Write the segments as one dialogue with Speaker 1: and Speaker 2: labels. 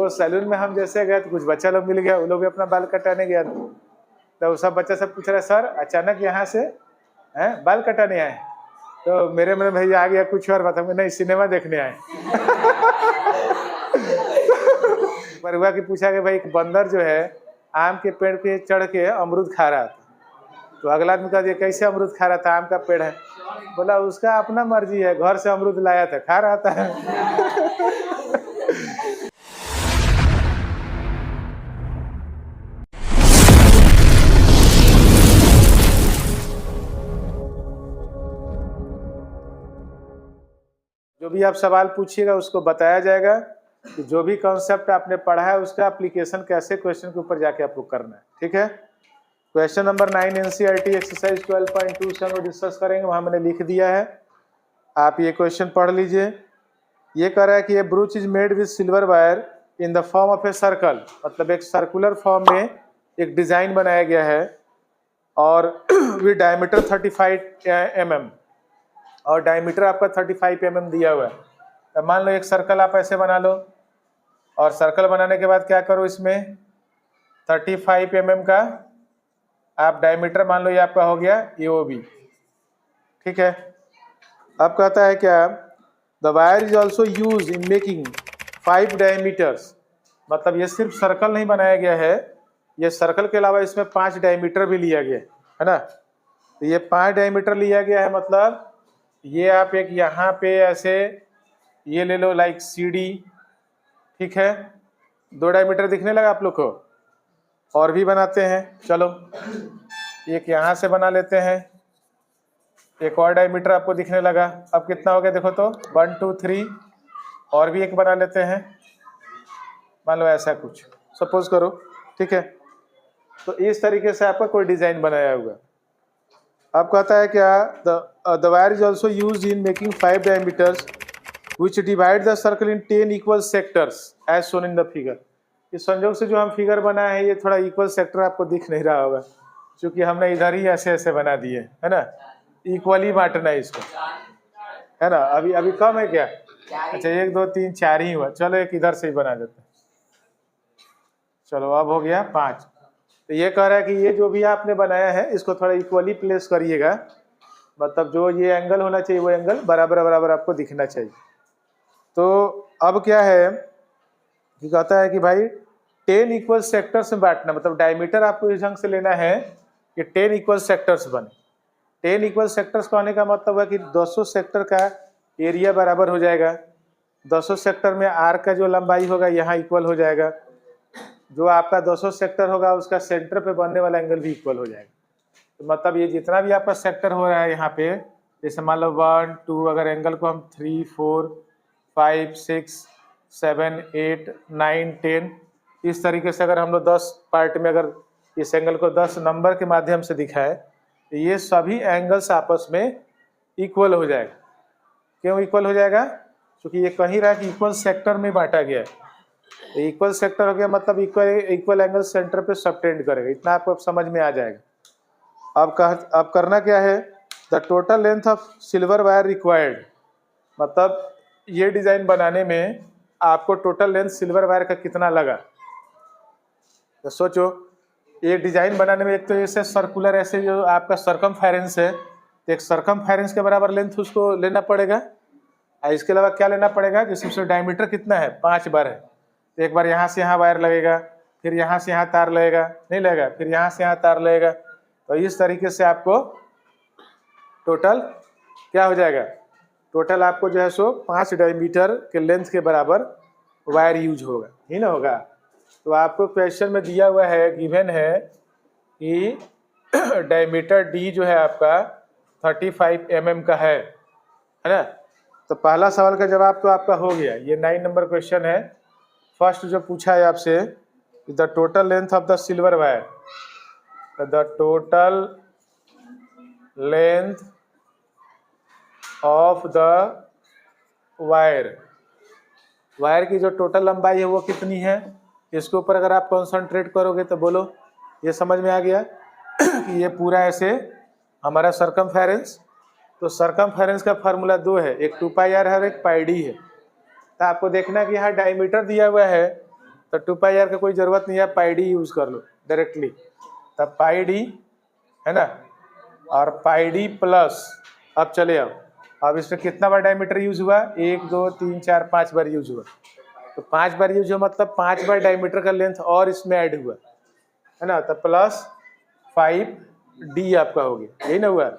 Speaker 1: वो सैलून में हम जैसे गए तो कुछ बच्चा लोग मिल गया, वो लोग भी अपना बाल कटाने गया, तो सब बच्चा सब पूछ रहा है सर अचानक यहाँ से बाल कटाने आए, तो मेरे मन में भैया आ गया कुछ और बात, हम नहीं सिनेमा देखने आए। पर हुआ कि पूछा कि भाई बंदर जो है आम के पेड़ पे चढ़ के अमरूद खा रहा था, तो अगला आदमी कह दिया कैसे अमरूद खा रहा था, आम का पेड़ है। बोला उसका अपना मर्जी है, घर से अमरूद लाया था खा रहा था। जो भी आप सवाल पूछिएगा उसको बताया जाएगा कि जो भी कॉन्सेप्ट आपने पढ़ा है उसका एप्लीकेशन कैसे क्वेश्चन के ऊपर जाके आपको करना है। ठीक है, क्वेश्चन नंबर 9 एनसीईआरटी एक्सरसाइज 12.2 से हम डिस्कस करेंगे, वहां मैंने लिख दिया है, आप ये क्वेश्चन पढ़ लीजिए। ये कह रहा है कि ये ब्रूच is made with silver wire in the form of a circle, मतलब एक सर्कुलर फॉर्म में एक डिजाइन बनाया गया है और विद डायमीटर 35 mm, और डायमीटर आपका 35 mm दिया हुआ है। तो मान लो एक सर्कल आप ऐसे बना लो, और सर्कल बनाने के बाद क्या करो, इसमें 35 mm का आप डायमीटर मान लो, ये आपका हो गया AOB। ठीक है, अब कहता है क्या, the wire is also use in making 5 diameters, मतलब ये सिर्फ सर्कल नहीं बनाया गया है, ये सर्कल के अलावा इसमें 5 डायमीटर भी लिया गया है ना। तो ये 5 डायमीटर लिया गया है, मतलब ये आप एक यहाँ पे ऐसे ये ले लो लाइक CD। ठीक है, 2 डायमीटर दिखने लगा आप लोग को, और भी बनाते हैं, चलो एक यहाँ से बना लेते हैं, एक और डायमीटर आपको दिखने लगा। अब कितना हो गया देखो तो 1 2 3, और भी एक बना लेते हैं, मान लो ऐसा कुछ सपोज करो। ठीक है, तो इस तरीके से आपका कोई डिजाइन बनाया हुआ। अब कहता है क्या, the wire is also use in making 5 diameters which divide the circle in 10 equal sectors as shown in the figure. इस संयोग से जो हम फिगर बनाए हैं ये थोड़ा इक्वल सेक्टर आपको दिख नहीं रहा होगा, क्योंकि हमने इधर ही ऐसे ऐसे बना दिए है ना, इक्वली बांटना है इसको, है ना। अभी कम है क्या, अच्छा 1 2 3 4 ही हुआ, चलो एक इधर से ही बना देते हैं, चलो अब हो गया 5। तो ये कह रहा है कि ये जो भी आपने बनाया है इसको थोड़ा इक्वली प्लेस करिएगा, मतलब जो ये एंगल होना चाहिए वो एंगल बराबर बराबर आपको दिखना चाहिए। तो अब क्या है कि कहता है कि भाई 10 इक्वल सेक्टर्स में बांटना, मतलब डायमीटर आपको इस ढंग से लेना है कि 10 इक्वल सेक्टर्स बने। 10 इक्वल सेक्टर्स का होने का मतलब है कि 200 सेक्टर का एरिया बराबर हो जाएगा, 200 सेक्टर में आर का जो लंबाई होगा यहाँ इक्वल हो जाएगा, जो आपका 200 सेक्टर होगा उसका सेंटर पे बनने वाला एंगल भी इक्वल हो जाएगा। तो मतलब ये जितना भी आपका सेक्टर हो रहा है यहाँ पे, जैसे मान लो 1 2, अगर एंगल को हम 3 4 5 6 7 8 9 10 इस तरीके से अगर हम लोग 10 पार्ट में अगर इस एंगल को 10 नंबर के माध्यम से दिखाए, तो ये सभी एंगल्स आपस में इक्वल हो जाएगा। क्यों इक्वल हो जाएगा, क्योंकि ये कहीं रहा कि इक्वल सेक्टर में बांटा गया है। तो इक्वल सेक्टर हो गया मतलब इक्वल एंगल सेंटर पे सबटेंड करेगा, इतना आपको समझ में आ जाएगा। अब करना क्या है, the total length of silver wire required, मतलब ये डिजाइन बनाने में आपको टोटल लेंथ सिल्वर वायर का कितना लगा। तो सोचो ये डिजाइन बनाने में एक तो ऐसे सर्कुलर ऐसे जो आपका सरकमफेरेंस है, तो एक सरकमफेरेंस के बराबर लेंथ उसको लेना पड़ेगा, और इसके अलावा क्या लेना पड़ेगा, जिसमें डायमीटर कितना है 5 बार है, तो एक बार यहाँ से यहाँ वायर लगेगा, फिर यहाँ से यहाँ तार लगेगा, नहीं लगेगा, फिर यहाँ से यहाँ तार लगेगा। तो इस तरीके से आपको टोटल क्या हो जाएगा, टोटल आपको जो है सो 5 डायमीटर के लेंथ के बराबर वायर यूज होगा, ही ना होगा। तो आपको क्वेश्चन में दिया हुआ है, गिवन है कि डायमीटर D जो है आपका 35 mm का है ना। तो पहला सवाल का जवाब तो आपका हो गया, ये 9 नंबर क्वेश्चन है। फर्स्ट जो पूछा है आपसे, the total length of the silver wire, the total length of the wire, wire की जो टोटल लंबाई है वो कितनी है, इसके ऊपर अगर आप कॉन्सेंट्रेट करोगे तो बोलो ये समझ में आ गया कि ये पूरा ऐसे हमारा सरकमफेरेंस, तो सरकमफेरेंस का फार्मूला 2 है, एक 2πr है और एक πd है। तो आपको देखना है कि यहाँ डायमीटर दिया हुआ है, तो 2πr का कोई ज़रूरत नहीं है, पाई डी यूज़ कर लो डायरेक्टली। तब पाई डी है ना, और पाई डी प्लस, अब चले आओ, अब इसमें कितना बार डायमीटर यूज हुआ, 1 2 3 4 5 बार यूज हुआ। तो 5 बार यूज हुआ मतलब 5 बार डायमीटर का लेंथ और इसमें ऐड हुआ है ना, तो प्लस 5d आपका हो गया, यही ना हुआ।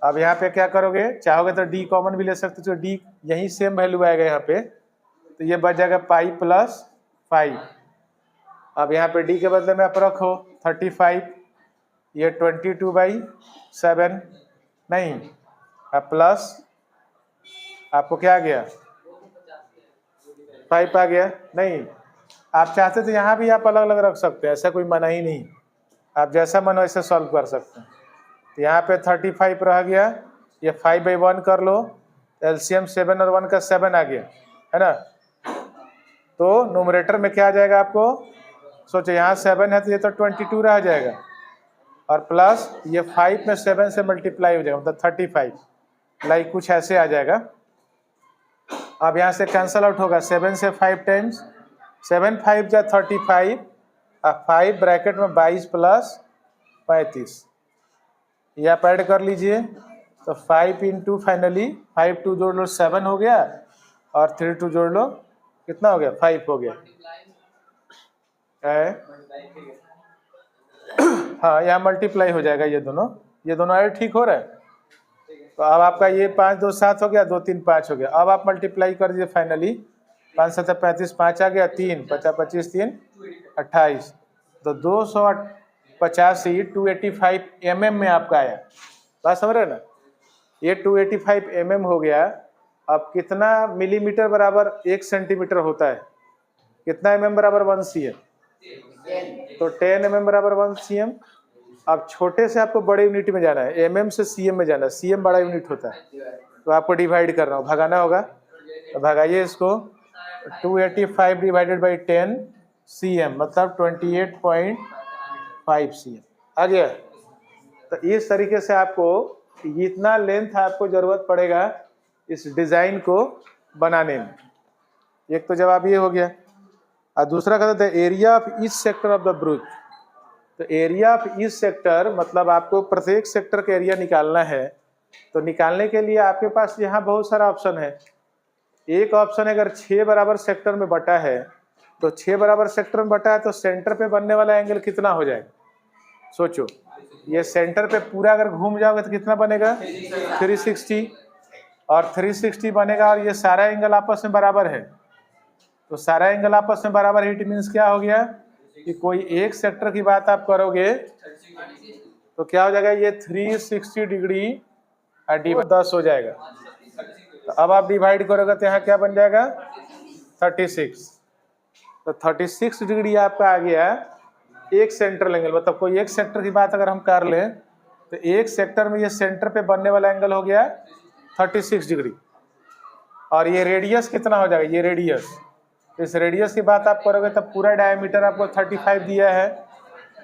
Speaker 1: अब यहाँ पे क्या करोगे, चाहोगे तो d कॉमन भी ले सकते हो, तो d यही सेम वैल्यू आएगा यहाँ पे, तो ये बच जाएगा पाई प्लस 5। अब यहाँ पे d के बदले में आप रखो 35, ये 22/7 नहीं, अब प्लस आपको क्या आ गया 5 आ गया। नहीं, आप चाहते तो यहाँ भी आप अलग अलग रख सकते हैं, ऐसा कोई मना ही नहीं, आप जैसा मन वैसे सॉल्व कर सकते हैं। तो यहाँ पे 35 रह गया, ये 5/1 कर लो, एलसीएम 7 और 1 का 7 आ गया है ना। तो न्यूमरेटर में क्या आ जाएगा आपको, सोचो यहाँ 7 है तो ये तो 22 रह जाएगा, और प्लस ये 5 में 7 से मल्टीप्लाई हो जाएगा, मतलब 35, लाइक कुछ ऐसे आ जाएगा। अब यहाँ से कैंसल आउट होगा, 7 से 5 टाइम्स, 7 5 जा 35, अब 5 ब्रैकेट में 22 प्लस 35, ये आप ऐड कर लीजिए, तो 5 इंटू फाइनली 5 2 जोड़ लो 7 हो गया, और 3 2 जोड़ लो कितना हो गया 5 हो गया। हाँ, यहाँ मल्टीप्लाई हो जाएगा, ये दोनों ऐड ठीक हो रहा है। तो अब आपका ये 5 2 7 हो गया, 2 3 5 हो गया। अब आप मल्टीप्लाई कर दीजिए फाइनली, 5 7 35, 5 आ गया, 3 5 25 3 28, तो 285 285 mm में आपका आया, बात समझ रहे ना, ये 285 mm हो गया। अब कितना मिलीमीटर बराबर 1 सेंटीमीटर होता है, कितना mm बराबर 1 cm, तो 10 mm बराबर 1 cm। अब छोटे से आपको बड़े यूनिट में जाना है, mm से cm में जाना है, cm बड़ा यूनिट होता है, तो आपको डिवाइड करना हो, भगाना होगा, तो भगाइए इसको, 285 डिवाइडेड बाई 10 cm मतलब 28.5 cm आ गया। तो इस तरीके से आपको इतना लेंथ आपको जरूरत पड़ेगा इस डिजाइन को बनाने में। एक तो जवाब ये हो गया, और दूसरा कहते हैं area of each sector of the bridge. तो एरिया ऑफ ईच सेक्टर मतलब आपको प्रत्येक सेक्टर का एरिया निकालना है, तो निकालने के लिए आपके पास यहाँ बहुत सारा ऑप्शन है। एक ऑप्शन है, अगर 6 बराबर सेक्टर में बटा है, तो 6 बराबर सेक्टर में बटा है तो सेंटर पे बनने वाला एंगल कितना हो जाएगा, सोचो, ये सेंटर पे पूरा अगर घूम जाओगे तो कितना बनेगा 360, और 360 बनेगा, और ये सारा एंगल आपस में बराबर है, तो सारा एंगल आपस में बराबर है, इट मीन्स क्या हो गया कि कोई एक सेक्टर की बात आप करोगे तो क्या हो जाएगा, ये 360 डिग्री और 10 हो जाएगा। तो अब आप डिवाइड करोगे तो यहाँ क्या बन जाएगा 36, तो 36 डिग्री आपका आ गया एक सेंट्रल एंगल। मतलब कोई एक सेक्टर की बात अगर हम कर लें तो एक सेक्टर में ये सेंटर पे बनने वाला एंगल हो गया 36 डिग्री, और ये रेडियस कितना हो जाएगा, ये रेडियस, इस रेडियस की बात आप करोगे तब पूरा डायमीटर आपको 35 दिया है,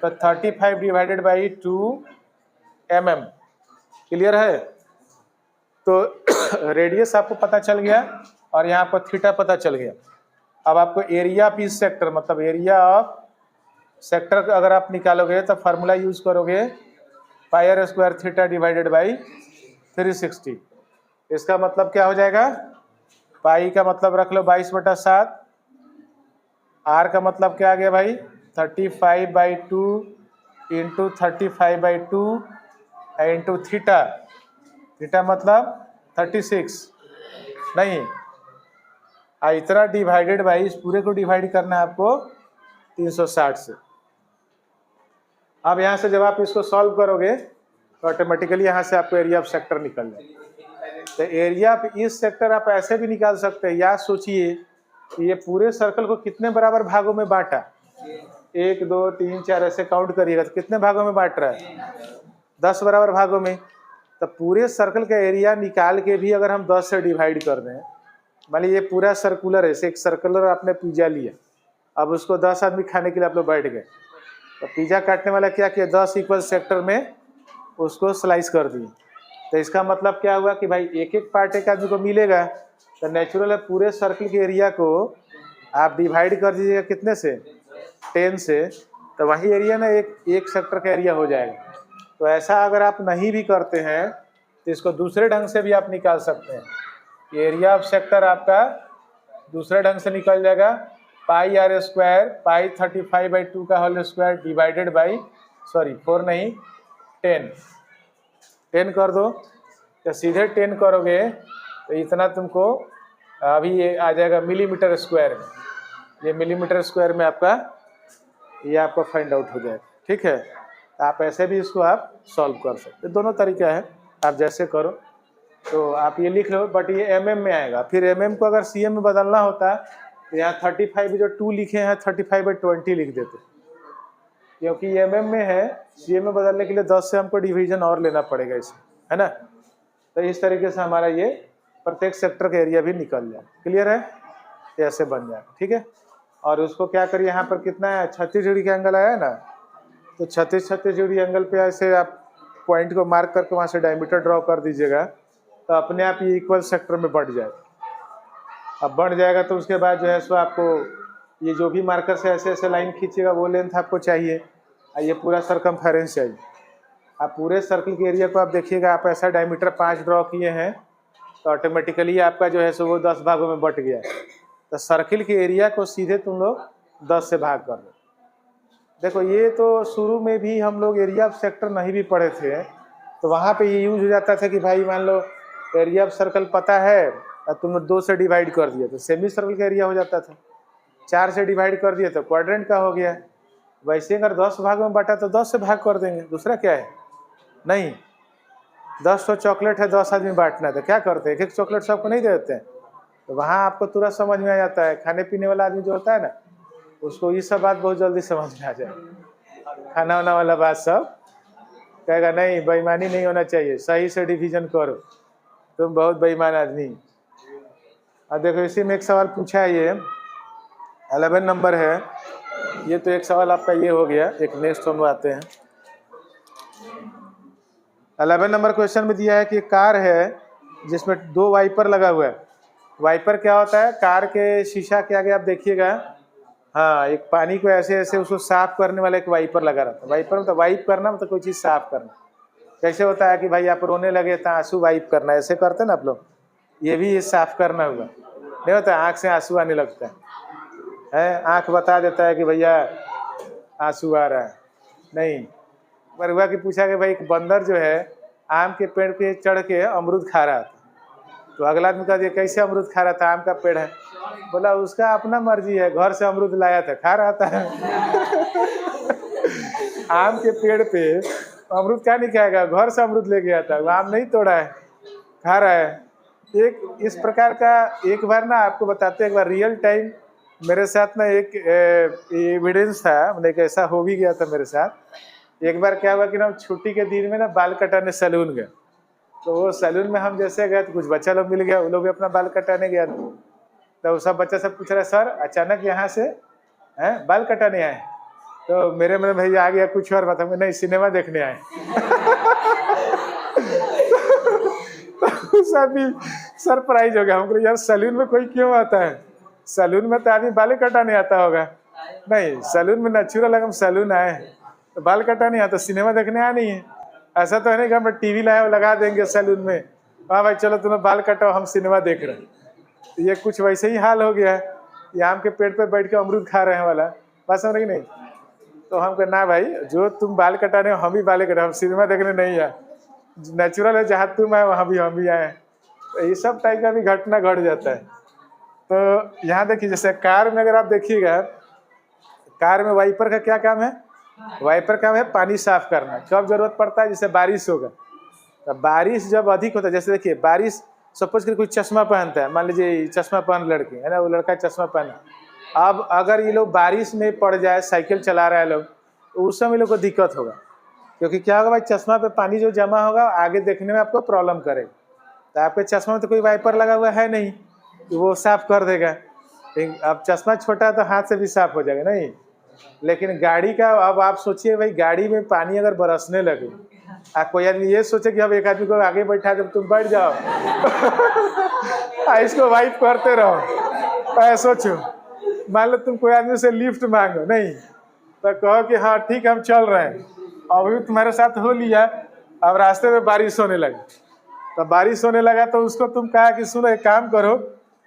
Speaker 1: तो 35 डिवाइडेड बाई 2 mm, क्लियर है। तो रेडियस आपको पता चल गया, और यहाँ पर थीटा पता चल गया। अब आपको एरिया ऑफ ईच सेक्टर मतलब एरिया ऑफ सेक्टर अगर आप निकालोगे तो फार्मूला यूज करोगे pi R square theta divided by 360। इसका मतलब क्या हो जाएगा, पाई का मतलब रख लो 22/7, आर का मतलब क्या आ गया भाई 35/2 इंटू 35/2 इंटू थीटा, थीटा मतलब 36 नहीं, इतना डिवाइडेड बाई, इस पूरे को डिवाइड करना है आपको 360 से। अब यहाँ से जब आप इसको सॉल्व करोगे तो ऑटोमेटिकली यहाँ से आपको एरिया ऑफ सेक्टर निकल जाए। तो एरिया ऑफ इस सेक्टर आप ऐसे भी निकाल सकते हैं, या सोचिए कि ये पूरे सर्कल को कितने बराबर भागों में बांटा, 1 2 3 4 ऐसे काउंट करिएगा तो कितने भागों में बांट रहा है, 10 बराबर भागों में। तो पूरे सर्कल का एरिया निकाल के भी अगर हम 10 से डिवाइड कर दें, मान लीजिए ये पूरा सर्कुलर है, एक सर्कुलर आपने पिज्जा लिया, अब उसको 10 आदमी खाने के लिए आप लोग बैठ गए, तो पिज्जा काटने वाला क्या किया 10 इक्वल सेक्टर में उसको स्लाइस कर दिए। तो इसका मतलब क्या हुआ कि भाई एक एक पार्ट एक आदमी को मिलेगा, तो नेचुरल है पूरे सर्कल के एरिया को आप डिवाइड कर दीजिएगा कितने से, 10 से, तो वही एरिया ना एक सेक्टर का एरिया हो जाएगा। तो ऐसा अगर आप नहीं भी करते हैं तो इसको दूसरे ढंग से भी आप निकाल सकते हैं। एरिया ऑफ सेक्टर आपका दूसरे ढंग से निकल जाएगा, पाई आर स्क्वायर पाई 35/2 का होल स्क्वायर डिवाइडेड बाई 4 नहीं 10 कर दो, तो सीधे 10 करोगे तो इतना तुमको अभी ये आ जाएगा मिलीमीटर स्क्वायर में। ये मिलीमीटर स्क्वायर में आपका ये आपका फाइंड आउट हो जाएगा। ठीक है, आप ऐसे भी इसको आप सॉल्व कर सकते, दोनों तरीका है, आप जैसे करो। तो आप ये लिख लो, बट ये mm में आएगा। फिर mm को अगर cm में बदलना होता तो यहाँ 35 जो 2 लिखे हैं 35/20 लिख देते, क्योंकि mm में है, cm में बदलने के लिए 10 से हमको डिवीजन और लेना पड़ेगा इसमें, है ना। तो इस तरीके से हमारा ये प्रत्येक सेक्टर का एरिया भी निकल जाए। क्लियर है, ऐसे बन जाए। ठीक है, और उसको क्या करिए, यहाँ पर कितना है 36 डिग्री का एंगल आया है ना, तो 36 डिग्री एंगल पे ऐसे आप पॉइंट को मार्क करके वहाँ से डायमीटर ड्रॉ कर दीजिएगा, तो अपने आप ये इक्वल सेक्टर में बढ़ जाएगा। अब बढ़ जाएगा तो उसके बाद जो है सो आपको ये जो भी मार्कर से ऐसे ऐसे लाइन खींचेगा वो लेंथ आपको चाहिए, ये पूरा सरकमफेरेंस चाहिए। आप पूरे सर्कल के एरिया को आप देखिएगा, आप ऐसा डायमीटर 5 ड्रॉ किए हैं तो ऑटोमेटिकली आपका जो है सो वो 10 भागों में बट गया। तो सर्किल के एरिया को सीधे तुम लोग 10 से भाग कर दो। देखो ये तो शुरू में भी हम लोग एरिया ऑफ सेक्टर नहीं भी पढ़े थे, तो वहाँ पे ये यूज हो जाता था कि भाई मान लो एरिया ऑफ सर्कल पता है और तुमने 2 से डिवाइड कर दिया तो सेमी सर्कल का एरिया हो जाता था, 4 से डिवाइड कर दिया तो क्वाड्रेंट का हो गया। वैसे अगर 10 भाग में बटा तो 10 से भाग कर देंगे, दूसरा क्या है। नहीं, 10 चॉकलेट है, 10 आदमी बांटना है तो क्या करते हैं, एक चॉकलेट सबको नहीं दे देते हैं। तो वहाँ आपको तुरंत समझ में आ जाता है, खाने पीने वाला आदमी जो होता है ना उसको ये सब बात बहुत जल्दी समझ में आ जाए, खाना वाना वाला बात सब कहेगा नहीं बेईमानी नहीं होना चाहिए, सही से डिवीजन करो, तुम बहुत बेईमान आदमी। अब देखो इसी में एक सवाल पूछा है, ये 11 नंबर है, ये तो एक सवाल आपका ये हो गया। एक नेक्स्ट हम आते हैं, 11 नंबर क्वेश्चन में दिया है कि कार है जिसमें 2 वाइपर लगा हुआ है। वाइपर क्या होता है, कार के शीशा के आगे आप देखिएगा, हाँ एक पानी को ऐसे ऐसे उसको साफ करने वाला एक वाइपर लगा रहता है। वाइपर मतलब वाइप करना, मतलब कोई चीज़ साफ करना। कैसे होता है कि भाई आप रोने लगे तो आंसू वाइप करना, ऐसे करते ना आप लोग, ये भी साफ करना हुआ, नहीं होता आँख से आंसू आने लगता है, आँख बता देता है कि भैया आंसू आ रहा है। नहीं, पर हुआ कि पूछा कि भाई एक बंदर जो है आम के पेड़ पे चढ़ के अमरूद खा रहा था, तो अगला आदमी कहा कैसे अमरूद खा रहा था, आम का पेड़ है। बोला उसका अपना मर्जी है, घर से अमरूद लाया था खा रहा था। आम के पेड़ पे अमरूद क्या नहीं खाएगा, घर से अमरूद ले गया था, वो आम नहीं तोड़ा है, खा रहा है। एक इस प्रकार का एक बार ना आपको बताते हैं, एक बार रियल टाइम मेरे साथ ना एक एविडेंस था, मतलब एक ऐसा हो भी गया था मेरे साथ। एक बार क्या हुआ कि ना छुट्टी के दिन में ना बाल कटाने सैलून गए, तो वो सैलून में हम जैसे गए तो कुछ बच्चा लोग मिल गया, वो लोग भी अपना बाल कटाने गया, तो सब बच्चा सब पूछ रहा है सर अचानक यहाँ से हैं बाल कटाने आए, तो मेरे मन में भैया आ गया कुछ और बात, हम नहीं सिनेमा देखने आए। सभी सरप्राइज हो गया, हमको यार सैलून में कोई क्यों आता है, सैलून में तो आदमी बाल कटाने आता होगा, नहीं सैलून में नेचुरल हम सैलून आए तो बाल कटाने आता, सिनेमा देखने आया नहीं है। ऐसा तो है नहीं कि हम टीवी लाए लगा देंगे सैलून में, हाँ भाई चलो तुम्हें बाल कटाओ हम सिनेमा देख रहे हैं। ये कुछ वैसे ही हाल हो गया है, ये आम के पेड़ पे बैठ के अमरूद खा रहे हैं वाला बात समझ रही नहीं। तो हम कहना भाई जो तुम बाल कटाने हो हम भी बाल कटा, हम सिनेमा देखने नहीं आए, नेचुरल है जहाँ तुम आए वहाँ भी हम भी आए। तो ये सब टाइप का भी घटना घट जाता है। तो यहाँ देखिए जैसे कार में अगर आप देखिएगा, कार में वाइपर का क्या काम है, वाइपर काम है पानी साफ करना। कब जरूरत पड़ता है, जैसे बारिश होगा, तो बारिश जब अधिक होता है, जैसे देखिए बारिश सपोज कर कोई चश्मा पहनता है, मान लीजिए चश्मा पहन लड़के है ना, वो लड़का चश्मा पहना, अब अगर ये लोग बारिश में पड़ जाए, साइकिल चला रहा है लोग, तो उस समय लोग को दिक्कत होगा, क्योंकि क्या होगा भाई चश्मा पे पानी जो जमा होगा आगे देखने में आपको प्रॉब्लम करेगा। तो आपके चश्मा में तो कोई वाइपर लगा हुआ है नहीं, तो वो साफ कर देगा। अब चश्मा छोटा तो हाथ से भी साफ हो जाएगा नहीं, लेकिन गाड़ी का अब आप सोचिए भाई गाड़ी में पानी अगर बरसने लगे, आप कोई आदमी ये सोचे कि अब एक आदमी को आगे बैठा दे तुम बैठ जाओ इसको वाइप करते रहो, ऐसा सोचो मान लो तुम कोई आदमी से लिफ्ट मांगो, नहीं तो कहो कि हाँ ठीक है हम चल रहे हैं, अभी तुम्हारे साथ हो लिया, अब रास्ते में बारिश होने लगी, तो बारिश होने लगा तो उसको तुम कहा कि सुनो एक काम करो,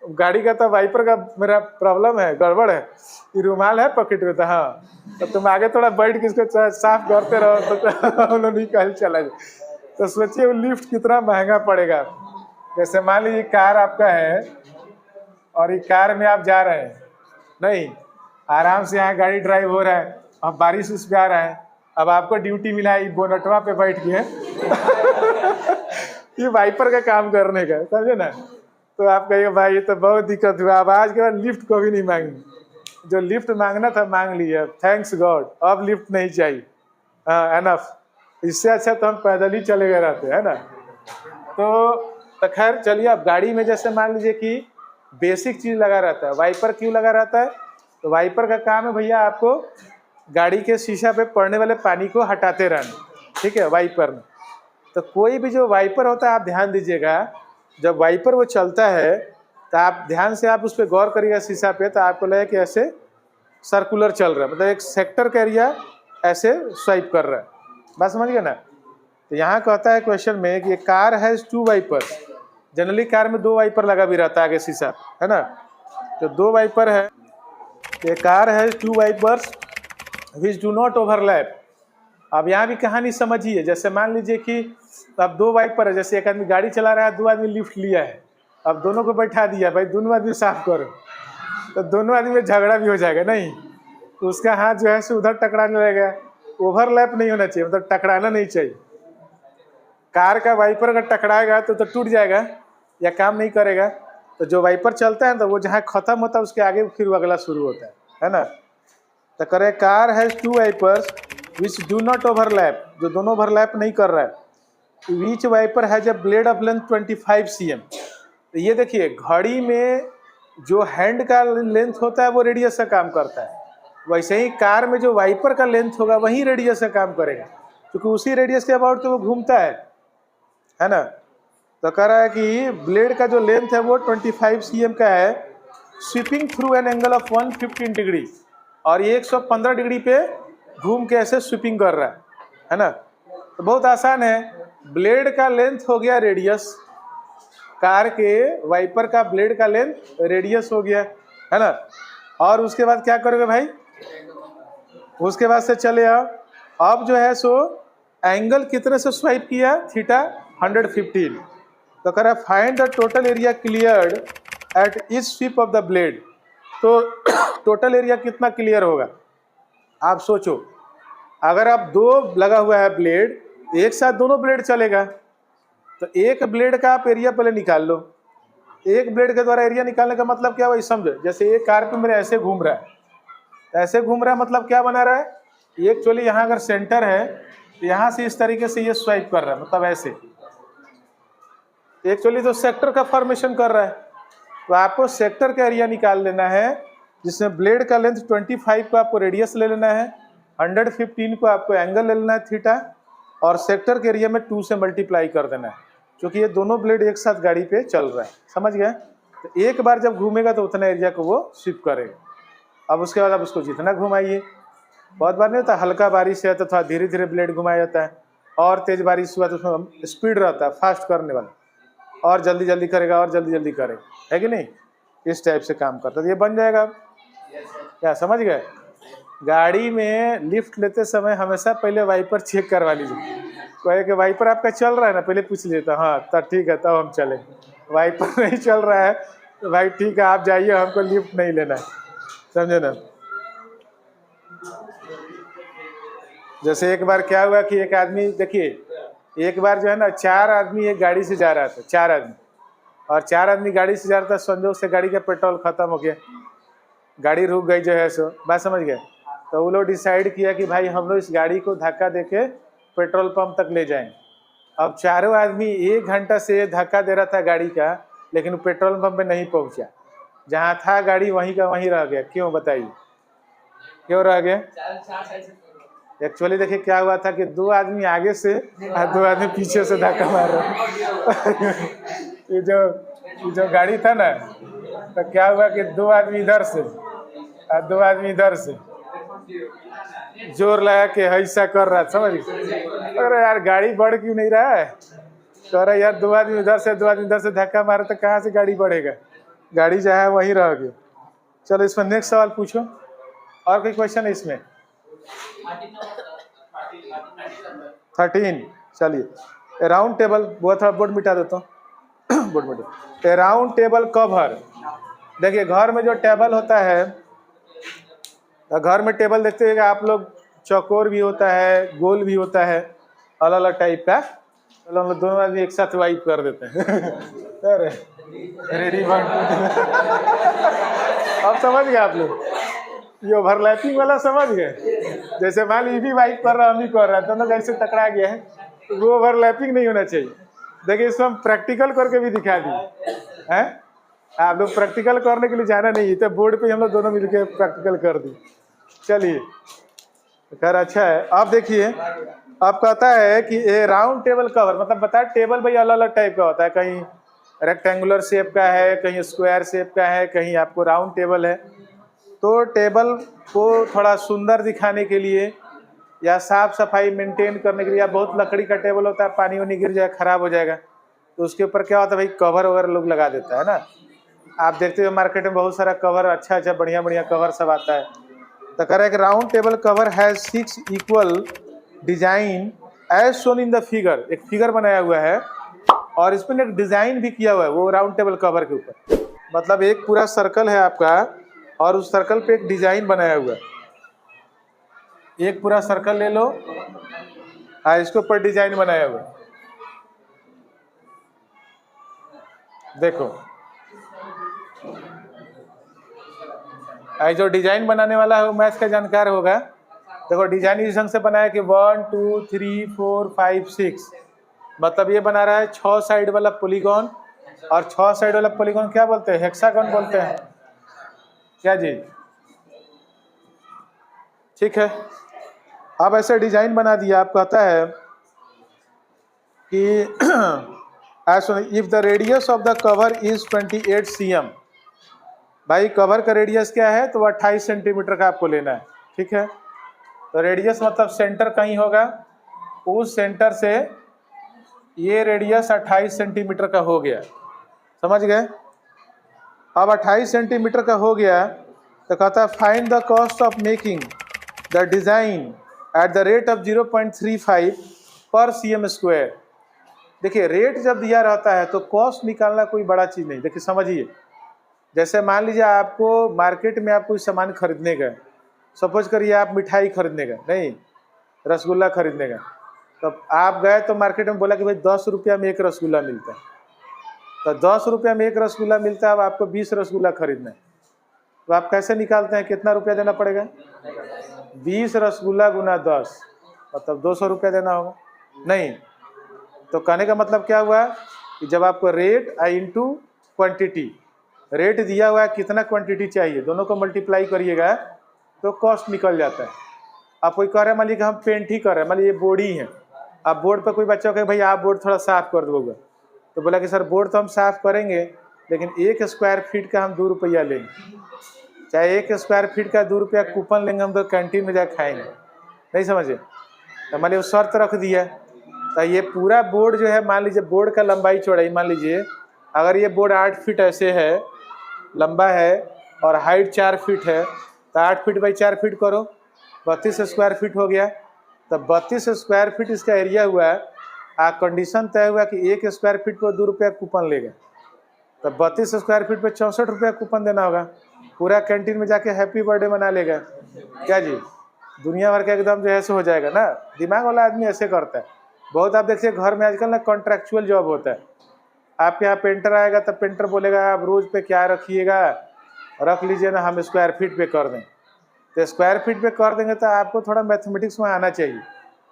Speaker 1: गाड़ी का तो वाइपर का मेरा प्रॉब्लम है, गड़बड़ है, ये रुमाल है पॉकेट में, तो हाँ तो तुम आगे थोड़ा बैठ के इसको साफ करते रहो तो हम लोग निकल चला जाए। तो सोचिए वो लिफ्ट कितना महंगा पड़ेगा। जैसे मान लीजिए कार आपका है और ये कार में आप जा रहे हैं, नहीं आराम से यहाँ गाड़ी ड्राइव हो रहा है, अब बारिश उस पे आ रहा है, अब आपको ड्यूटी मिला है बोनटवा पे बैठ के ये वाइपर का काम करने का, समझे ना। तो आप कहिए भाई ये तो बहुत दिक्कत हुआ, अब आज के बाद लिफ्ट को भी नहीं मांगनी, जो लिफ्ट मांगना था मांग लिया, थैंक्स गॉड, अब लिफ्ट नहीं चाहिए, हाँ एनफ, इससे अच्छा तो हम पैदल ही चले गए रहते है ना। तो खैर चलिए, अब गाड़ी में जैसे मान लीजिए कि बेसिक चीज़ लगा रहता है, वाइपर क्यों लगा रहता है, तो वाइपर का काम है भैया आपको गाड़ी के शीशा पे पड़ने वाले पानी को हटाते रहना, ठीक है वाइपर में। तो कोई भी जो वाइपर होता है आप ध्यान दीजिएगा, जब वाइपर वो चलता है तो आप ध्यान से आप उस पर गौर करिएगा शीशा पे, तो आपको लगे कि ऐसे सर्कुलर चल रहा है, मतलब एक सेक्टर का एरिया ऐसे स्वाइप कर रहा है, बात समझ गए ना। तो यहाँ कहता है क्वेश्चन में कि car has 2 wiper, generally car में 2 वाइपर लगा भी रहता है आगे शीशा, है ना, तो 2 वाइपर है। ये car has 2 wipers which do not overlap. अब यहाँ भी कहानी समझिए, जैसे मान लीजिए कि अब 2 वाइपर है, जैसे एक आदमी गाड़ी चला रहा है, 2 आदमी लिफ्ट लिया है, अब दोनों को बैठा दिया, भाई दोनों आदमी साफ करो, तो दोनों आदमी में झगड़ा भी हो जाएगा, नहीं तो उसका हाथ जो है सो उधर टकराने लगेगा, ओवरलैप नहीं होना चाहिए, मतलब टकराना नहीं चाहिए। कार का वाइपर अगर टकराएगा तो टूट जाएगा या काम नहीं करेगा। तो जो वाइपर चलता है तो वो जहाँ खत्म होता है उसके आगे फिर वो अगला शुरू होता है ना। तो करे car has 2 wipers which do not overlap, जो दोनों ओवरलैप नहीं कर रहा है। Each wiper has a blade of length 25 cm। तो ये देखिए घड़ी में जो हैंड का लेंथ होता है वो रेडियस से काम करता है, वैसे ही कार में जो वाइपर का लेंथ होगा वही रेडियस से काम करेगा, क्योंकि उसी रेडियस के अबाउट तो वो घूमता है ना। तो कह रहा है कि ब्लेड का जो लेंथ है वो 25 cm का है, sweeping through an angle of 115 degree, और ये 115 डिग्री पे घूम के ऐसे स्वीपिंग कर रहा है ना। तो बहुत आसान है, ब्लेड का लेंथ हो गया रेडियस, कार के वाइपर का ब्लेड का लेंथ रेडियस हो गया, है ना। और उसके बाद क्या करोगे भाई, उसके बाद से चले आओ, अब जो है सो एंगल कितने से स्वाइप किया, थीटा 115। तो कह रहा है find the total area cleared at each sweep of the blade. तो टोटल एरिया कितना क्लियर होगा, आप सोचो, अगर आप 2 लगा हुआ है ब्लेड, एक साथ दोनों ब्लेड चलेगा, तो एक ब्लेड का आप एरिया पहले निकाल लो। एक ब्लेड के द्वारा एरिया निकालने का मतलब क्या, वही समझो, जैसे एक कार पे मेरे ऐसे घूम रहा है, ऐसे घूम रहा है मतलब क्या बना रहा है, एक्चुअली यहाँ अगर सेंटर है तो यहाँ से इस तरीके से ये स्वाइप कर रहा है, मतलब ऐसे एक्चुअली तो सेक्टर का फॉर्मेशन कर रहा है। तो आपको सेक्टर का एरिया निकाल लेना है, जिसमें ब्लेड का लेंथ 25 को आपको रेडियस ले लेना है, 115 को आपको एंगल ले लेना है थीटा, और सेक्टर के एरिया में 2 से मल्टीप्लाई कर देना है, क्योंकि ये दोनों ब्लेड एक साथ गाड़ी पे चल रहा है, समझ गए। तो एक बार जब घूमेगा तो उतना एरिया को वो स्वीप करेगा। अब उसके बाद आप उसको जितना घुमाइए, बहुत बार नहीं होता हल्का बारिश है तो थोड़ा धीरे धीरे ब्लेड घुमाया जाता है, और तेज बारिश हुआ तो उसमें स्पीड रहता है, फास्ट करने वाला, और जल्दी जल्दी करेगा और जल्दी जल्दी करेगा, है कि नहीं, इस टाइप से काम करता है। तो ये बन जाएगा, क्या समझ गए। गाड़ी में लिफ्ट लेते समय हमेशा पहले वाइपर चेक करवा लीजिए, कहे कि वाइपर आपका चल रहा है ना, पहले पूछ लेता, हाँ तब ठीक है तब हम चले, वाइपर नहीं चल रहा है तो भाई ठीक है आप जाइए, हमको लिफ्ट नहीं लेना है, समझे ना। जैसे एक बार क्या हुआ कि एक आदमी, देखिए एक बार जो है ना 4 आदमी एक गाड़ी से जा रहा था, 4 आदमी, और 4 आदमी गाड़ी से जा रहा था, संजोग से गाड़ी का पेट्रोल खत्म हो गया, गाड़ी रुक गई जो है सो, बात समझ गए। तो वो लोग डिसाइड किया कि भाई हम लोग इस गाड़ी को धक्का देके पेट्रोल पंप तक ले जाएंगे। अब चारों आदमी 1 घंटा से धक्का दे रहा था गाड़ी का, लेकिन पेट्रोल पंप पे नहीं पहुंचा, जहाँ था गाड़ी वहीं का वहीं रह गया। क्यों बताइए, क्यों रह गया। एक्चुअली देखिए क्या हुआ था कि 2 आदमी आगे से और 2 आदमी पीछे से धक्का मार रहे ये जो गाड़ी था ना, तो क्या हुआ कि 2 आदमी इधर से और 2 आदमी इधर से जोर लगा के ऐसा कर रहा, समझ गए। अरे यार गाड़ी बढ़ क्यों नहीं रहा है, कह रहा यार 2 आदमी उधर से 2 आदमी इधर से धक्का मारे तो कहाँ से गाड़ी बढ़ेगा, गाड़ी जो है वहीं रह गई। चलो इसमें नेक्स्ट सवाल पूछो, और कोई क्वेश्चन है इसमें? 13। चलिए राउंड टेबल, बहुत थोड़ा बोर्ड मिटा देता हूँ बोर्ड मिटा। राउंड टेबल कवर, देखिए घर में जो टेबल होता है, घर में टेबल देखते हैं आप लोग, चौकोर भी होता है, गोल भी होता है, अलग अलग टाइप का। चलो हम लोग दोनों आदमी एक साथ वाइप कर देते हैं अरे रेडी वन अब समझ गए आप लोग, ये ओवरलैपिंग वाला समझ गए। जैसे मान लीजिए भी वाइप कर रहा हम भी कर रहा है, दोनों लोग ऐसे टकरा गया है, वो ओवरलैपिंग नहीं होना चाहिए। देखिए इसको हम प्रैक्टिकल करके भी दिखा दिए हैं, आप लोग प्रैक्टिकल करने के लिए जाना नहीं, तो बोर्ड पे हम लोग दोनों मिलकर प्रैक्टिकल कर दी। चलिए खैर अच्छा है। अब देखिए अब कहता है कि ए राउंड टेबल कवर, मतलब बता टेबल भाई अलग अलग टाइप का होता है, कहीं रेक्टेंगुलर शेप का है, कहीं स्क्वायर शेप का है, कहीं आपको राउंड टेबल है। तो टेबल को थोड़ा सुंदर दिखाने के लिए या साफ सफाई मेंटेन करने के लिए, या बहुत लकड़ी का टेबल होता है पानी वानी गिर जाए खराब हो जाएगा, तो उसके ऊपर क्या होता है भाई कवर वगैरह लोग लगा देता है ना। आप देखते हो मार्केट में बहुत सारा कवर, अच्छा अच्छा बढ़िया बढ़िया कवर सब आता है। तो कह रहा है कि round table cover has 6 equal design as shown in the figure, एक फिगर बनाया हुआ है और इसमें एक डिजाइन भी किया हुआ है वो राउंड टेबल कवर के ऊपर। मतलब एक पूरा सर्कल है आपका और उस सर्कल पे एक डिजाइन बनाया हुआ है। एक पूरा सर्कल ले लो, इसके ऊपर डिजाइन बनाया हुआ है, देखो जो डिजाइन बनाने वाला है वो मैथ का जानकार होगा। देखो डिजाइन इस ढंग से बनाया कि 1 2 3 4 5 6, मतलब ये बना रहा है 6 साइड वाला पॉलीगॉन, और 6 साइड वाला पॉलीगॉन क्या बोलते हैं, हेक्सागन बोलते हैं क्या जी, ठीक है। अब ऐसे डिजाइन बना दिया, आप कहता है कि if the radius of the cover is 28 cm, भाई कवर का रेडियस क्या है, तो 28 सेंटीमीटर का आपको लेना है, ठीक है। तो रेडियस मतलब सेंटर कहीं होगा, उस सेंटर से ये रेडियस 28 सेंटीमीटर का हो गया, समझ गए। अब 28 सेंटीमीटर का हो गया तो कहता है find the cost of making the design at the rate of 0.35 पर cm²। देखिए रेट जब दिया रहता है तो कॉस्ट निकालना कोई बड़ा चीज़ नहीं। देखिए समझिए, जैसे मान लीजिए आपको मार्केट में आप कोई सामान खरीदने गए, सपोज करिए आप मिठाई खरीदने गए, नहीं रसगुल्ला खरीदने गए, तो आप गए तो मार्केट में बोला कि भाई 10 रुपया में एक रसगुल्ला मिलता है, तो 10 रुपया में एक रसगुल्ला मिलता है, अब आपको 20 रसगुल्ला खरीदना है, तो आप कैसे निकालते हैं, कितना रुपया देना पड़ेगा, 20 रसगुल्ला गुना 10 मतलब 200 रुपया देना होगा, नहीं। तो कहने का मतलब क्या हुआ कि जब आपको रेट इंटू क्वांटिटी, रेट दिया हुआ है कितना क्वांटिटी चाहिए, दोनों को मल्टीप्लाई करिएगा तो कॉस्ट निकल जाता है। आप कोई कह रहे हैं मान लीजिए कि हम पेंट ही कर रहे हैं, मान लीजिए ये बोर्ड ही है, आप बोर्ड पर कोई बच्चा कहे भाई आप बोर्ड थोड़ा साफ कर दोगे, तो बोला कि सर बोर्ड तो हम साफ करेंगे लेकिन 1 स्क्वायर फीट का हम 2 रुपया लेंगे, चाहे 1 स्क्वायर फीट का 2 रुपया कूपन लेंगे, हम तो कैंटीन में जाकर खाएंगे, नहीं समझे। तो मान लीजिए शर्त रख दिया, तो ये पूरा बोर्ड जो है, मान लीजिए बोर्ड का लंबाई चौड़ाई, मान लीजिए अगर ये बोर्ड 8 फीट ऐसे है लंबा है और हाइट 4 फीट है, तो 8 फीट बाई 4 फीट करो, 32 स्क्वायर फीट हो गया। तो 32 स्क्वायर फीट इसका एरिया हुआ, कंडीशन तय हुआ कि 1 स्क्वायर फीट पर 2 रुपया कूपन लेगा, तो 32 स्क्वायर फीट पे 64 रुपया कूपन देना होगा, पूरा कैंटीन में जाके हैप्पी बर्थडे मना लेगा क्या जी, दुनिया भर का एकदम जो है सो हो जाएगा ना। दिमाग वाला आदमी ऐसे करता है बहुत। आप देखिए घर में आजकल ना कॉन्ट्रैक्चुअल जॉब होता है, आपके यहाँ पेंटर आएगा तो पेंटर बोलेगा आप रोज पे क्या रखिएगा, रख लीजिए ना, हम स्क्वायर फीट पे कर दें, तो स्क्वायर फीट पे कर देंगे तो आपको थोड़ा मैथमेटिक्स में आना चाहिए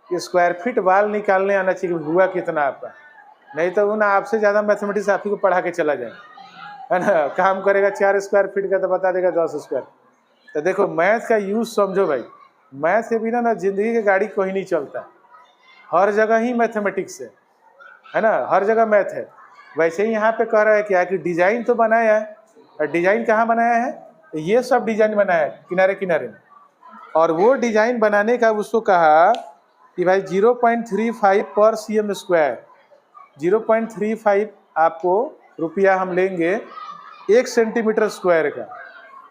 Speaker 1: कि स्क्वायर फीट वाल निकालने आना चाहिए हुआ कितना आपका, नहीं तो वो ना आपसे ज़्यादा मैथमेटिक्स आप ही को पढ़ा के चला जाए, है ना। काम करेगा 4 स्क्वायर फीट का तो बता देगा 10 स्क्वायर। तो देखो मैथ का यूज समझो भाई, मैथ के बिना ना जिंदगी की गाड़ी कोई नहीं चलता, हर जगह ही मैथमेटिक्स है ना, हर जगह मैथ है। वैसे ही यहाँ पे कह रहा है क्या कि डिजाइन तो बनाया है, और डिजाइन कहाँ बनाया है, ये सब डिजाइन बना है किनारे किनारे में, और वो डिजाइन बनाने का उसको कहा कि भाई 0.35 पर cm स्क्वायर, 0.35 आपको रुपया हम लेंगे 1 सेंटीमीटर स्क्वायर का।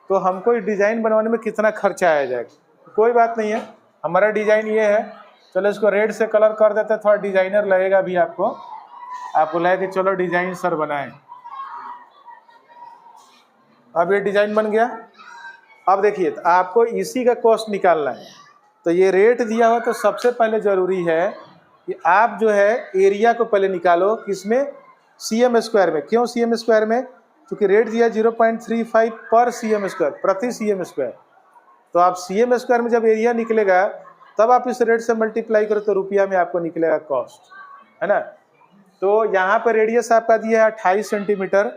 Speaker 1: तो हमको इस डिजाइन बनवाने में कितना खर्चा आया जाएगा? कोई बात नहीं है, हमारा डिजाइन ये है, चलो इसको रेड से कलर कर देते हैं, थोड़ा डिजाइनर लगेगा भी आपको लगे कि चलो डिजाइन सर बनाएं। अब ये डिजाइन बन गया। अब देखिए, तो आपको इसी का कॉस्ट निकालना है। तो ये रेट दिया हुआ, तो सबसे पहले जरूरी है कि आप जो है एरिया को पहले निकालो, किसमें? cm स्क्वायर में। क्यों cm स्क्वायर में? क्योंकि रेट दिया 0.35 पर cm स्क्वायर, प्रति cm स्क्वायर। तो आप cm स्क्वायर में जब एरिया निकलेगा तब आप इस रेट से मल्टीप्लाई करो तो रुपया में आपको निकलेगा कॉस्ट, है ना। तो यहाँ पर रेडियस आपका दिया है 28 सेंटीमीटर।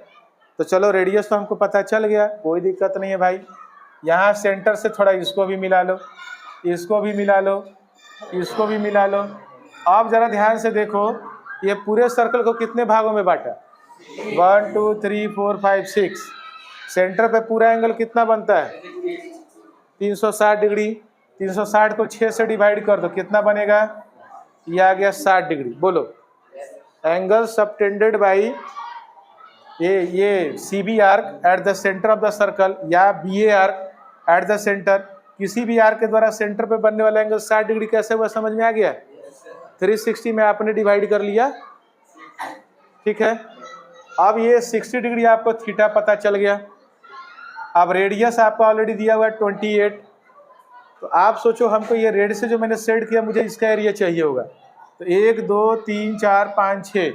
Speaker 1: तो चलो रेडियस तो हमको पता चल गया, कोई दिक्कत नहीं है भाई। यहाँ सेंटर से थोड़ा इसको भी मिला लो, इसको भी मिला लो, इसको भी मिला लो। अब जरा ध्यान से देखो, ये पूरे सर्कल को कितने भागों में बांटा? 1 2 3 4 5 6। सेंटर पे पूरा एंगल कितना बनता है? 360 डिग्री। 360 को 6 से डिवाइड कर दो, कितना बनेगा? ये आ गया 60 डिग्री। बोलो, एंगल सबटेंडेड बाई ये CB arc at the centre of the circle या BA arc at the centre, किसी भी आर्क के द्वारा सेंटर पे बनने वाला एंगल 60 डिग्री कैसे हुआ, समझ में आ गया? 360 में आपने डिवाइड कर लिया, ठीक है। अब ये 60 डिग्री आपको थीटा पता चल गया। अब रेडियस आपको ऑलरेडी दिया हुआ है 28। तो आप सोचो, हमको ये रेड से जो मैंने सेट किया, मुझे इसका एरिया चाहिए होगा। तो 1 2 3 4 5 6।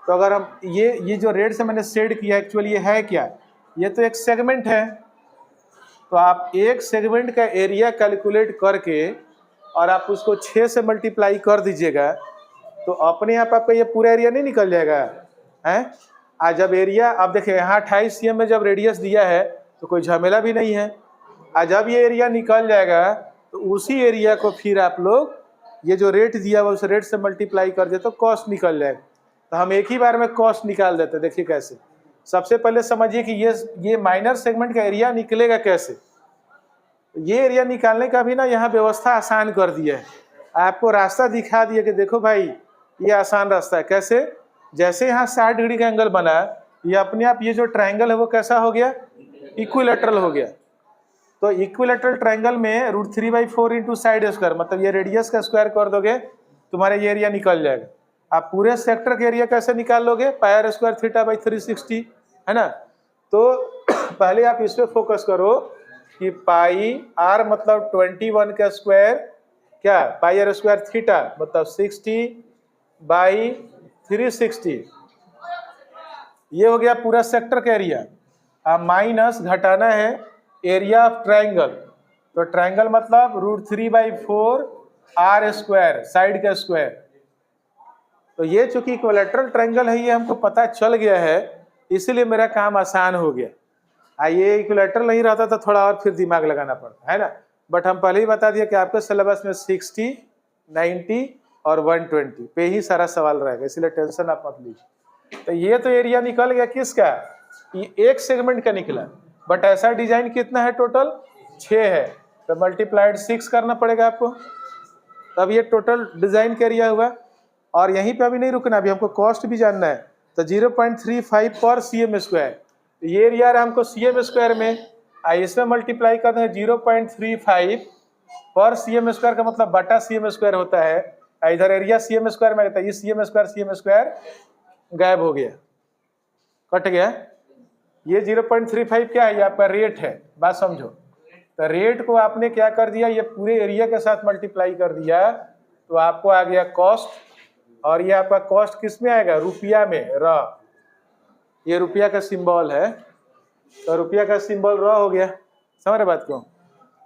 Speaker 1: तो अगर हम ये जो रेड से मैंने सेट किया, एक्चुअली ये है क्या? ये तो एक सेगमेंट है। तो आप एक सेगमेंट का एरिया कैलकुलेट करके और आप उसको 6 से मल्टीप्लाई कर दीजिएगा, तो अपने आप आपका ये पूरा एरिया नहीं निकल जाएगा, हैं? आज जब एरिया, अब देखिए यहाँ 28 cm में जब रेडियस दिया है तो कोई झमेला भी नहीं है। आज जब ये एरिया निकल जाएगा तो उसी एरिया को फिर आप लोग ये जो रेट दिया हुआ उस रेट से मल्टीप्लाई कर दे तो कॉस्ट निकल जाएगा। तो हम एक ही बार में कॉस्ट निकाल देते हैं। देखिए कैसे, सबसे पहले समझिए कि ये माइनर सेगमेंट का एरिया निकलेगा कैसे। ये एरिया निकालने का भी ना यहाँ व्यवस्था आसान कर दिया है, आपको रास्ता दिखा दिया कि देखो भाई ये आसान रास्ता है। कैसे? जैसे यहाँ 60 डिग्री का एंगल बना, ये अपने आप ये जो ट्रायंगल है वो कैसा हो गया? इक्विलैटरल हो गया। तो इक्विलैटरल ट्रायंगल में √3/4 इंटू साइड स्क्वायर, मतलब ये रेडियस का स्क्वायर कर दोगे तुम्हारा ये एरिया निकल जाएगा। आप पूरे सेक्टर का एरिया कैसे निकाल लोगे? πr² θ/360, है ना। तो पहले आप इस पे फोकस करो कि πr मतलब 21 का स्क्वायर, क्या πr² थीटा मतलब 60/360। ये हो गया पूरा सेक्टर का एरिया। अब माइनस घटाना है एरिया ऑफ ट्रायंगल। तो ट्रायंगल मतलब √3/4 r², साइड का स्क्वायर। तो ये चूंकि इक्विलैटरल ट्रायंगल है, ये हमको पता चल गया है, इसीलिए मेरा काम आसान हो गया। ये इक्विलैटरल नहीं रहता तो थोड़ा और फिर दिमाग लगाना पड़ता है ना। बट हम पहले ही बता दिया कि आपके सिलेबस में 60, 90 और 120 पे ही सारा सवाल रहेगा, इसलिए टेंशन आप मत लीजिए। तो ये तो एरिया निकल गया किसका? ये एक सेगमेंट का निकला। बट ऐसा डिजाइन कितना है? टोटल 6 है। तो मल्टीप्लाइड 6 करना पड़ेगा आपको, तब ये टोटल डिजाइन का एरिया हुआ। और यहीं पे अभी नहीं रुकना, अभी हमको कॉस्ट भी जानना है। तो 0.35 पर cm स्क्वायर, ये एरिया हमको cm स्क्वायर में, इसमें मल्टीप्लाई करते हैं 0.35 पर cm स्क्वायर का मतलब बटा cm स्क्वायर होता है। इधर एरिया cm स्क्वायर में रहता है, ये cm स्क्वायर गायब हो गया, कट गया। ये 0.35 क्या है? ये आपका रेट है, बात समझो। तो रेट को आपने क्या कर दिया? ये पूरे एरिया के साथ मल्टीप्लाई कर दिया, तो आपको आ गया कॉस्ट। और ये आपका कॉस्ट किस में आएगा? रुपया में, र। ये रुपया का सिंबल है, तो रुपया का सिंबल र हो गया। समझ रहे बात को?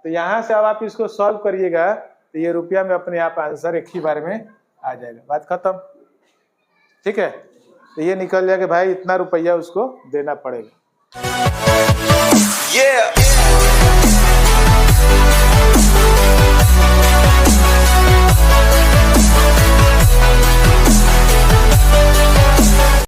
Speaker 1: तो यहाँ से अब आप इसको सॉल्व करिएगा तो ये रुपया में अपने आप आंसर एक ही बार में आ जाएगा, बात खत्म। ठीक है, तो ये निकल जाएगा भाई इतना रुपया उसको देना पड़ेगा।